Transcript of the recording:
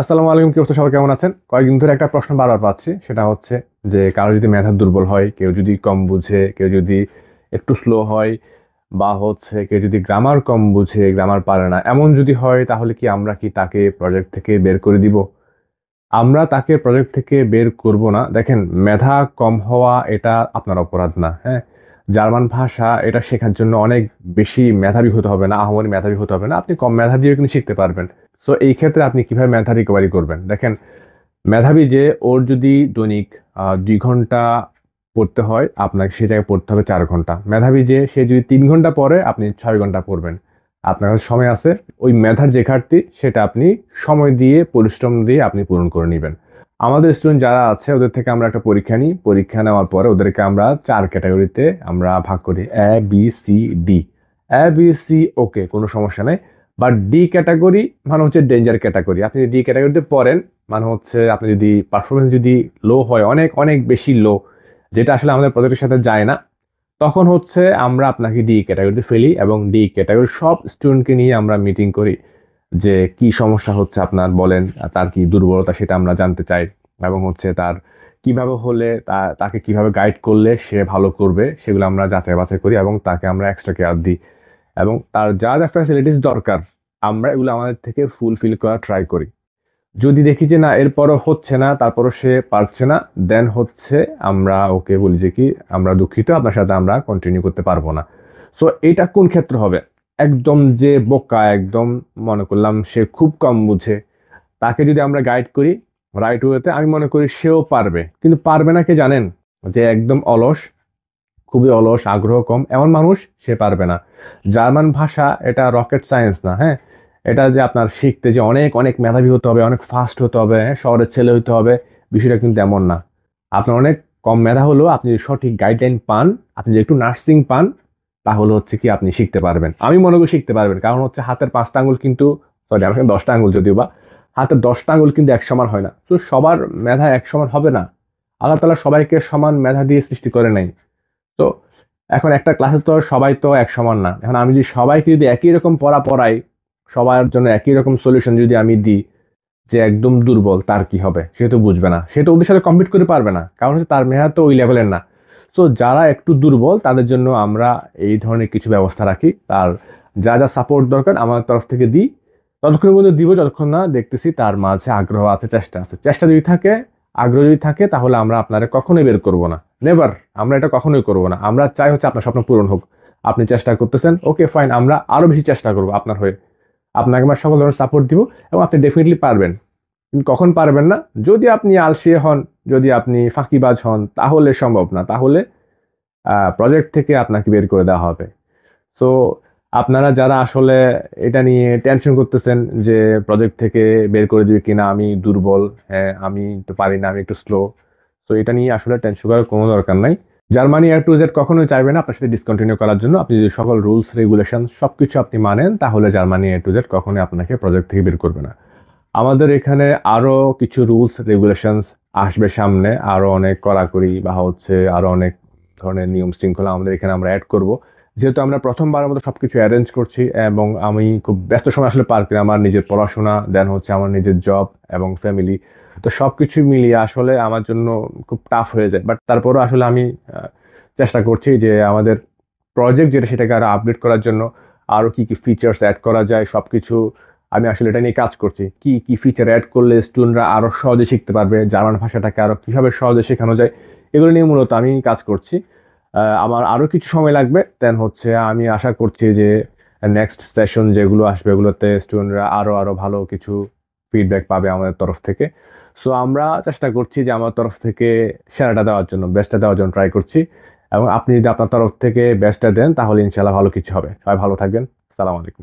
আসসালামু আলাইকুম, কি অবস্থা? সবাই কেমন আছেন? কয়েকদিন ধরে একটা প্রশ্ন বারবার পাচ্ছি, সেটা হচ্ছে যে কারো যদি মেধা দুর্বল হয়, কেউ যদি কম বুঝে, কেউ যদি একটু স্লো হয়, বা হচ্ছে কেউ যদি গ্রামার কম বুঝে, গ্রামার পারে না, এমন যদি হয় তাহলে কি আমরা কি তাকে প্রজেক্ট থেকে বের করে দিব? আমরা তাকে প্রজেক্ট থেকে বের করব না। দেখেন, মেধা কম হওয়া এটা আপনার অপরাধ না, হ্যাঁ? জার্মান ভাষা এটা শেখার জন্য অনেক বেশি মেধাবী হতে হবে না, আহামরি মেধাবী হতে হবে না। আপনি কম মেধা দিয়েও কিন্তু শিখতে পারবেন। সো এই ক্ষেত্রে আপনি কিভাবে মেধা রিকভারি করবেন? দেখেন, মেধাবী যে ওর যদি দৈনিক ২ ঘন্টা পড়তে হয়, আপনাকে সে জায়গায় পড়তে হবে ৪ ঘন্টা। মেধাবী যে সে যদি ৩ ঘন্টা পড়ে, আপনি ৬ ঘন্টা পড়বেন। আপনার কাছে সময় আছে, ওই মেধার যে ঘাটতি সেটা আপনি সময় দিয়ে, পরিশ্রম দিয়ে আপনি পূরণ করে নিবেন। আমাদের স্টুডেন্ট যারা আছে ওদের থেকে আমরা একটা পরীক্ষা নিই। পরীক্ষা নেওয়ার পরে ওদেরকে আমরা ৪ ক্যাটেগরিতে আমরা ভাগ করি। A, B, C, D। A, B, C ওকে, কোনো সমস্যা নাই। বাট ডি ক্যাটাগরি মানে হচ্ছে ডেঞ্জার ক্যাটাগরি। আপনি ডি ক্যাটাগরিতে পড়েন, মানে হচ্ছে আপনি যদি পারফরমেন্স যদি লো হয়, অনেক অনেক বেশি লো, যেটা আসলে আমাদের প্রজেক্টের সাথে যায় না, তখন হচ্ছে আমরা আপনাকে ডি ক্যাটাগরিতে ফেলি এবং ডি ক্যাটাগরির সব স্টুডেন্টকে নিয়ে আমরা মিটিং করি যে কি সমস্যা হচ্ছে আপনার, বলেন তার কি দুর্বলতা সেটা আমরা জানতে চাই, এবং হচ্ছে তার কিভাবে হলে তাকে কিভাবে গাইড করলে সে ভালো করবে সেগুলো আমরা যাচাই বাছাই করি এবং তাকে আমরা এক্সট্রা কেয়ার দিই, এবং তার যা যা ফ্যাসিলিটিস দরকার আমরা এগুলো আমাদের থেকে ফুলফিল করার ট্রাই করি। যদি দেখি যে না এরপরও হচ্ছে না, তারপরও সে পারছে না, দেন হচ্ছে আমরা ওকে বলি যে কি আমরা দুঃখিত, আপনার সাথে আমরা কন্টিনিউ করতে পারবো না। সো এটা কোন ক্ষেত্রে হবে? একদম যে বোকা, একদম মনে করলাম সে খুব কম বুঝে, তাকে যদি আমরা গাইড করি রাইট ওয়েতে, আমি মনে করি সেও পারবে। কিন্তু পারবে না কে জানেন? যে একদম অলস, খুবই অলস, আগ্রহ কম, এমন মানুষ সে পারবে না। জার্মান ভাষা এটা রকেট সায়েন্স না, হ্যাঁ? এটা যে আপনার শিখতে যে অনেক অনেক মেধাবী হতে হবে, অনেক ফাস্ট হতে হবে, হ্যাঁ, শহরের ছেলে হতে হবে, বিষয়টা কিন্তু এমন না। আপনার অনেক কম মেধা হলেও আপনি যদি সঠিক গাইডলাইন পান, আপনি যদি একটু নার্সিং পান, তাহলে হচ্ছে কি আপনি শিখতে পারবেন। আমি মনে করি শিখতে পারবেন, কারণ হচ্ছে হাতের ৫টা আঙুল কিন্তু, সরি আমার ১০টা আঙুল যদিও বা, হাতের ১০টা আঙুল কিন্তু এক সমান হয় না। তো সবার মেধা এক সমান হবে না। আল্লাহ তাআলা সবাইকে সমান মেধা দিয়ে সৃষ্টি করে নাই। তো এখন একটা ক্লাসে তো সবাই তো এক সমান না। এখন আমি যদি সবাইকে যদি একই রকম পড়া পড়াই, সবার জন্য একই রকম সলিউশন যদি আমি দিই, যে একদম দুর্বল তার কি হবে? সে তো বুঝবে না। সে তো ওদের সাথে কম্পিট করে পারবে না। কারণ হচ্ছে তার মেধা তো ওই লেভেলের না। সো যারা একটু দুর্বল তাদের জন্য আমরা এই ধরনের কিছু ব্যবস্থা রাখি। তার যা, যা সাপোর্ট দরকার আমার তরফ থেকে দিই। ততক্ষণের মধ্যে দিব যতক্ষণ না দেখতেছি তার মাঝে আগ্রহ আছে, চেষ্টা আছে। চেষ্টা যদি থাকে, আগ্রহ যদি থাকে, তাহলে আমরা আপনারে কখনোই বের করব না। নেভার। আমরা এটা কখনোই করব না। আমরা চাই হচ্ছে আপনার স্বপ্ন পূরণ হোক। আপনি চেষ্টা করতেছেন, ওকে ফাইন, আমরা আরো বেশি চেষ্টা করব আপনার হয়ে। আপনাকে আমরা সকল ধরনের সাপোর্ট দিব এবং আপনি ডেফিনিটলি পারবেন। কিন্তু কখন পারবেন না? যদি আপনি আলসিয়ে হন, যদি আপনি ফাঁকিবাজ হন, তাহলে সম্ভব না। তাহলে প্রজেক্ট থেকে আপনাকে বের করে দেওয়া হবে। সো আপনারা যারা আসলে এটা নিয়ে টেনশন করতেছেন যে প্রজেক্ট থেকে বের করে দিবে কিনা, আমি দুর্বল, হ্যাঁ আমি তো পারি না, আমি একটু স্লো, তো এটা নিয়ে আসলে টেনশন করার কোনো দরকার নাই। জার্মানি A to Z কখনোই চাইবে না আপনার সাথে ডিসকন্টিনিউ করার জন্য। আপনি যদি সকল রুলস রেগুলেশন সবকিছু আপনি মানেন, তাহলে জার্মানি A to Z কখনোই আপনাকে প্রজেক্ট থেকে বের করবে না। আমাদের এখানে আরো কিছু রুলস রেগুলেশনস আসবে সামনে, আরো অনেক কড়াকড়ি বা হচ্ছে আরো অনেক ধরনের নিয়ম শৃঙ্খলা আমাদের এখানে আমরা অ্যাড করব। যেহেতু আমরা প্রথমবারের মতো সবকিছু অ্যারেঞ্জ করছি এবং আমি খুব ব্যস্ত সময় আসলে পার করি, আমার নিজের পড়াশোনা, দেন হচ্ছে আমার নিজের জব এবং ফ্যামিলি, তো সবকিছু মিলিয়ে আসলে আমার জন্য খুব টাফ হয়ে যায়। বাট তারপরও আসলে আমি চেষ্টা করছি যে আমাদের প্রজেক্ট যেটা সেটাকে আরো আপডেট করার জন্য আরো কি কি ফিচার্স অ্যাড করা যায় সবকিছু। আমি আসলে এটা নিয়ে কাজ করছি, কি কি ফিচার অ্যাড করলে স্টুডেন্টরা আরো সহজে শিখতে পারবে, জার্মান ভাষাটাকে আরো কিভাবে সহজে শেখানো যায়, এগুলো নিয়ে মূলত আমি কাজ করছি। আমার আরো কিছু সময় লাগবে, দেন হচ্ছে আমি আশা করছি যে নেক্সট সেশন যেগুলো আসবে এগুলোতে স্টুডেন্টরা আরো আরো ভালো কিছু ফিডব্যাক পাবে আমাদের তরফ থেকে। সো আমরা চেষ্টা করছি যে আমার তরফ থেকে সেরাটা দেওয়ার জন্য, বেস্টটা দেওয়ার জন্য ট্রাই করছি, এবং আপনি যদি আপনার তরফ থেকে বেস্টটা দেন তাহলে ইনশাল্লাহ ভালো কিছু হবে। সবাই ভালো থাকবেন। সালাম আলাইকুম।